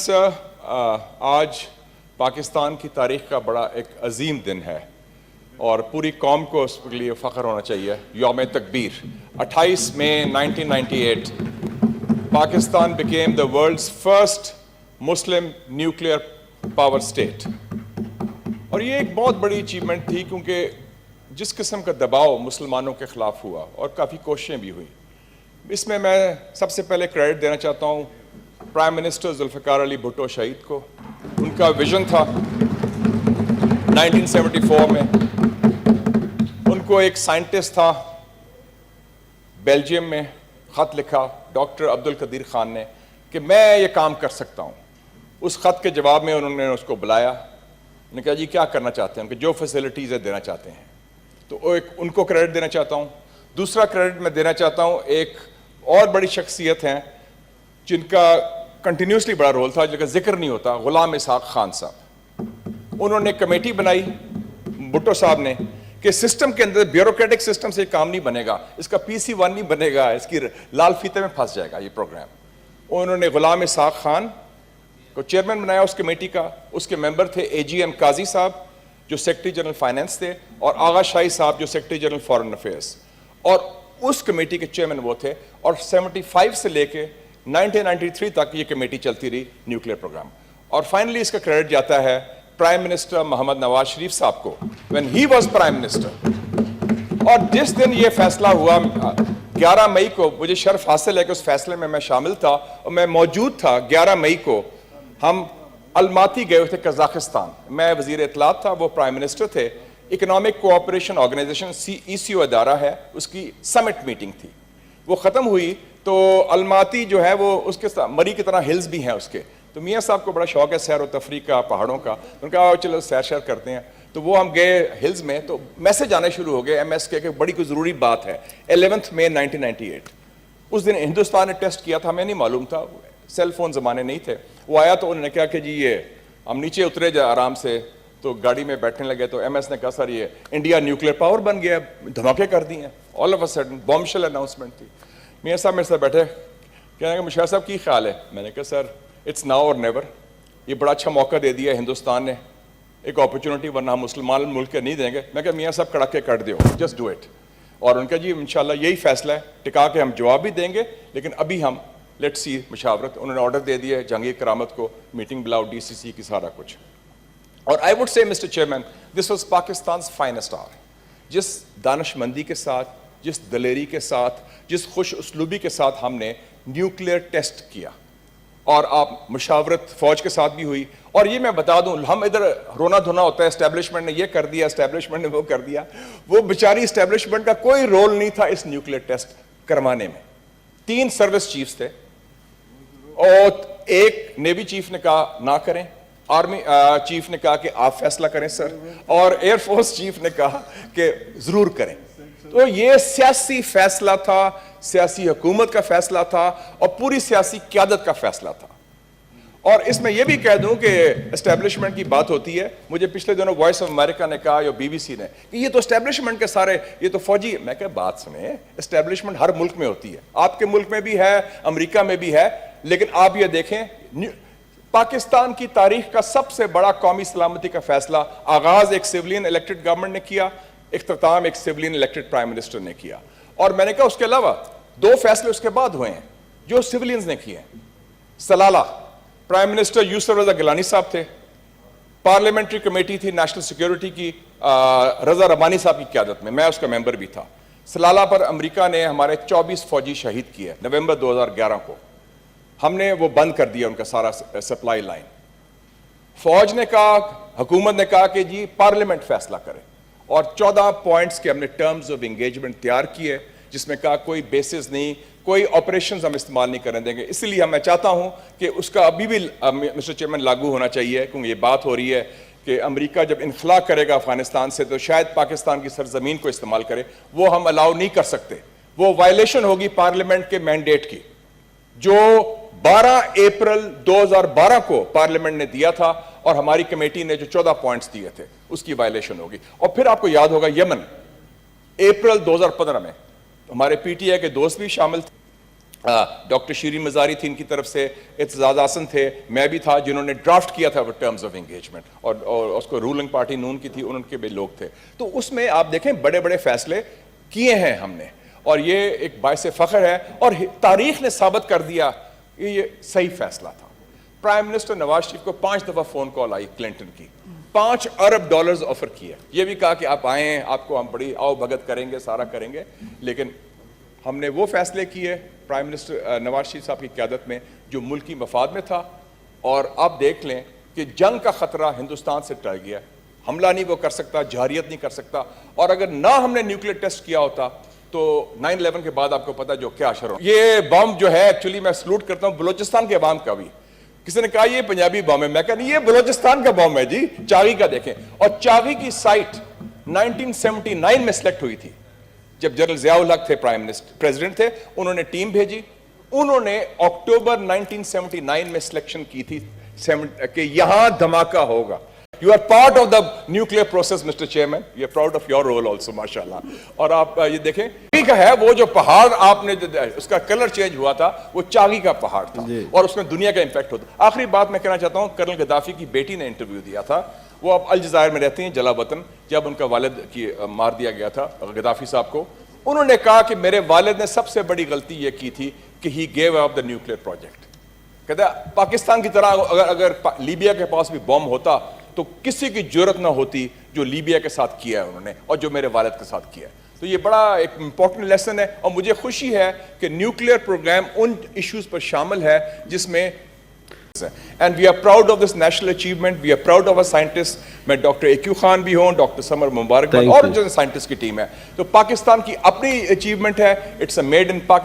آج پاکستان کی تاریخ کا بڑا ایک عظیم دن ہے اور پوری قوم کو اس کے لیے فخر ہونا چاہیے. یوم تکبیر 28 مئی 1998 Pakistan became the world's first Muslim nuclear power state. اور یہ ایک بہت بڑی اچیومنٹ تھی کیونکہ جس قسم کا دباؤ مسلمانوں کے خلاف ہوا اور کافی کوششیں بھی ہوئیں. اس میں سب سے پہلے کریڈٹ دینا چاہتا ہوں پرائم منسٹر ذوالفقار علی بھٹو شہید کو. ان کا ویژن تھا 1974 میں. ان کو ایک سائنٹسٹ تھا بیلجیم میں خط لکھا ڈاکٹر عبدالقدیر خان نے کہ میں یہ کام کر سکتا ہوں. اس خط کے جواب میں انہوں نے اس کو بلایا. انہوں نے کہا جی کیا کرنا چاہتے ہیں کہ جو فیسلٹیز دینا چاہتے ہیں. تو ان کو کریڈٹ دینا چاہتا ہوں. دوسرا کریڈٹ میں دینا چاہتا ہوں ایک اور بڑی شخصیت ہیں جن کا کنٹینیوسلی بڑا رول تھا جن کا ذکر نہیں ہوتا, غلام اسحاق خان صاحب. انہوں نے کمیٹی بنائی بھٹو صاحب نے کہ سسٹم کے اندر بیوروکریٹک سسٹم سے کام نہیں بنے گا, اس کا PC1 نہیں بنے گا, اس کی لال فیتے میں پھنس جائے گا یہ پروگرام. انہوں نے غلام اسحاق خان کو چیئرمین بنایا اس کمیٹی کا. اس کے ممبر تھے AGM قاضی صاحب جو سیکرٹری جنرل فائنانس تھے اور آغا شاہی صاحب جو سیکرٹری جنرل فارن افیئرس, اور اس کمیٹی کے چیئرمین وہ تھے. اور 75 سے لے کے 1993 تک یہ کمیٹی چلتی رہی نیوکلیئر پروگرام. اور فائنلی اس کا کریڈٹ جاتا ہے پرائم منسٹر محمد نواز شریف صاحب کو when he was prime minister. اور جس دن یہ فیصلہ ہوا 11 مئی کو, مجھے شرف حاصل ہے کہ اس فیصلے میں شامل تھا اور میں موجود تھا. 11 مئی کو ہم الماتی گئے تھے قزاقستان. میں وزیر اطلاعات تھا, وہ پرائم منسٹر تھے. اکنامک کوآپریشن آرگنائزیشن ECO ادارہ ہے, اس کی سمٹ میٹنگ تھی. وہ ختم ہوئی تو الماتی جو ہے وہ اس کے مری کی طرح ہلز بھی ہیں اس کے. تو میاں صاحب کو بڑا شوق ہے سیر و تفریح کا, پہاڑوں کا. ان کا چلو سیر کرتے ہیں. تو وہ ہم گئے ہلز میں تو میسج آنے شروع ہو گئے MS کے کہ بڑی کوئی ضروری بات ہے. 11 مئی 1998 اس دن ہندوستان نے ٹیسٹ کیا تھا, ہمیں نہیں معلوم تھا, سیل فون زمانے نہیں تھے. وہ آیا تو انہوں نے کہا کہ جی یہ ہم نیچے اترے جا آرام سے, تو گاڑی میں بیٹھنے لگے. تو MS نے کہا سر یہ انڈیا نیوکلیئر پاور بن گیا, دھماکے کر دیے. All of a sudden bomb shell announcement تھی. میاں صاحب میرے سے بیٹھے, کہنے کہ مشاہد صاحب کی خیال ہے. میں نے کہا سر اٹس ناؤ اور نیور. یہ بڑا اچھا موقع دے دیا ہندوستان نے, ایک اپرچونٹی, ورنہ ہم مسلمان ملک کے نہیں دیں گے. میں کہا میاں صاحب کڑا کے کٹ دیو, جسٹ ڈو اٹ. اور ان کا جی انشاءاللہ یہی فیصلہ ہے, ٹکا کے ہم جواب بھی دیں گے لیکن ابھی ہم لیٹ سی مشاورت. انہوں نے آرڈر دے دیا جہانگیر کرامت کو, میٹنگ بلاؤ DCC کی, سارا کچھ. اور I would say mister chairman this was Pakistan's finest hour. جس دانش مندی کے ساتھ, جس دلیری کے ساتھ, جس خوش اسلوبی کے ساتھ ہم نے نیوکلیئر ٹیسٹ کیا, اور آپ مشاورت فوج کے ساتھ بھی ہوئی. اور یہ میں بتا دوں, ہم ادھر رونا دھونا ہوتا ہے اسٹیبلشمنٹ نے یہ کر دیا, اسٹیبلشمنٹ نے وہ کر دیا. وہ بیچاری اسٹیبلشمنٹ کا کوئی رول نہیں تھا اس نیوکلیئر ٹیسٹ کروانے میں. 3 سروس چیفز تھے اور ایک نیوی چیف نے کہا نہ کریں, آرمی چیف نے کہا کہ آپ فیصلہ کریں سر, اور ایئر فورس چیف نے کہا کہ ضرور کریں. تو یہ سیاسی فیصلہ تھا, سیاسی حکومت کا فیصلہ تھا اور پوری سیاسی قیادت کا فیصلہ تھا. اور اس میں یہ بھی کہہ دوں کہ اسٹیبلشمنٹ کی بات ہوتی ہے. مجھے پچھلے دنوں وائس آف امریکہ نے کہا یا BBC نے کہ یہ تو اسٹیبلشمنٹ کے سارے, یہ تو فوجی. میں کہا بات سنیں, اسٹیبلشمنٹ ہر ملک میں ہوتی ہے, آپ کے ملک میں بھی ہے, امریکہ میں بھی ہے. لیکن آپ یہ دیکھیں پاکستان کی تاریخ کا سب سے بڑا قومی سلامتی کا فیصلہ آغاز ایک سیولین الیکٹڈ گورنمنٹ نے کیا, اختتام ایک سیولین الیکٹڈ پرائم منسٹر نے کیا. اور میں نے کہا اس کے علاوہ 2 فیصلے اس کے بعد ہوئے ہیں جو سیولینز نے کیے ہیں. سلالہ, پرائم منسٹر یوسف رضا گیلانی صاحب تھے, پارلیمنٹری کمیٹی تھی نیشنل سیکیورٹی کی رضا ربانی صاحب کی قیادت میں, میں اس کا ممبر بھی تھا. سلالہ پر امریکہ نے ہمارے 24 فوجی شہید کیے نومبر 2011 کو. ہم نے وہ بند کر دیا ان کا سارا سپلائی لائن. فوج نے کہا, حکومت نے کہا کہ جی پارلیمنٹ فیصلہ کرے, اور 14 پوائنٹس کے ہم نے ٹرمز آف انگیجمنٹ تیار کیے جس میں کہا کوئی بیسز نہیں, کوئی آپریشنز ہم استعمال نہیں کرنے دیں گے. اس لیے میں چاہتا ہوں کہ اس کا ابھی بھی مسٹر چیئرمین لاگو ہونا چاہیے, کیونکہ یہ بات ہو رہی ہے کہ امریکہ جب انخلا کرے گا افغانستان سے تو شاید پاکستان کی سرزمین کو استعمال کرے. وہ ہم الاؤ نہیں کر سکتے. وہ وائلیشن ہوگی پارلیمنٹ کے مینڈیٹ کی جو 12 اپریل 2012 کو پارلیمنٹ نے دیا تھا, اور ہماری کمیٹی نے جو 14 پوائنٹس دیے تھے اس کی وائلیشن ہوگی. اور پھر آپ کو یاد ہوگا یمن, اپریل 2015 میں ہمارے PTI کے دوست بھی شامل تھے, ڈاکٹر شیرین مزاری تھی ان کی طرف سے, اعتزاز احسن تھے, میں بھی تھا جنہوں نے ڈرافٹ کیا تھا ٹرمز آف انگیجمنٹ, اور اس کو رولنگ پارٹی نون کی تھی, ان کے بھی لوگ تھے. تو اس میں آپ دیکھیں بڑے بڑے فیصلے کیے ہیں ہم نے, اور یہ ایک باعث فخر ہے, اور تاریخ نے ثابت کر دیا کہ یہ صحیح فیصلہ تھا. پرائم منسٹر نواز شریف کو 5 دفعہ فون کال آئی کلنٹن کی, $5 ارب آفر کیا, یہ بھی کہا کہ آپ آئیں, آپ کو ہم بڑی آؤ بھگت کریں گے, سارا کریں گے. لیکن ہم نے وہ فیصلے کیے پرائم منسٹر نواز شریف صاحب کی قیادت میں جو ملکی مفاد میں تھا, اور آپ دیکھ لیں کہ جنگ کا خطرہ ہندوستان سے ٹل گیا. حملہ نہیں وہ کر سکتا, جارحیت نہیں کر سکتا, اور اگر نہ ہم نے نیوکلیئر ٹیسٹ کیا ہوتا تو 9/11 کے بعد آپ کو پتا جو کیا اثر ہو. یہ بم جو ہے ایکچولی میں سلوٹ کرتا ہوں بلوچستان کے عوام کا بھی. کسی نے کہا یہ پنجابی بم ہے, میں کہا نہیں یہ بلوچستان کا بم ہے جی, چاغی کا دیکھیں. اور چاغی کی سائٹ 1979 میں سلیکٹ ہوئی تھی جب جنرل ضیاء الحق تھے پرائم منسٹر پریزیڈنٹ تھے, انہوں نے ٹیم بھیجی, انہوں نے اکتوبر 1979 میں سلیکشن کی تھی کہ یہاں دھماکہ ہوگا. You are part of the nuclear process, Mr. Chairman. We are proud of your role also, mashallah. اور آپ یہ دیکھیں چاغی کا ہے وہ جو پہاڑ آپ نے اس کا کلر چینج ہوا تھا, وہ چاغی کا پہاڑ تھا, اور اس میں دنیا کا امپیکٹ ہوتا. آخری بات میں کہنا چاہتا ہوں, کرنل غدافی کی بیٹی نے انٹرویو دیا تھا, وہ اب الجزائر میں رہتی ہیں, جلا وطن, جب ان کا والد کی مار دیا گیا تھا غدافی صاحب کو. انہوں نے کہا کہ میرے والد نے سب سے بڑی غلطی یہ کی تھی کہ he gave up the nuclear project. کہتا ہے پاکستان کی طرح اگر لیبیا کے پاس بھی بم ہوتا تو کسی کی جرت نہ ہوتی جو لیبیا کے ساتھ کیا ہے انہوں نے, اور جو میرے والد کے ساتھ کیا ہے. تو یہ بڑا ایک امپورٹنٹ لیسن ہے, اور مجھے خوشی ہے کہ نیوکلیئر پروگرام ان ایشوز پر شامل ہے جس میں, and we are proud of this national achievement, we are proud of our scientists. میں ڈاکٹر ایکیو خان بھی ہوں, ڈاکٹر سمر مبارک اور جو سائنٹسٹ کی ٹیم ہے. تو پاکستان کی اپنی اچیومنٹ ہے, it's a made in Pakistan.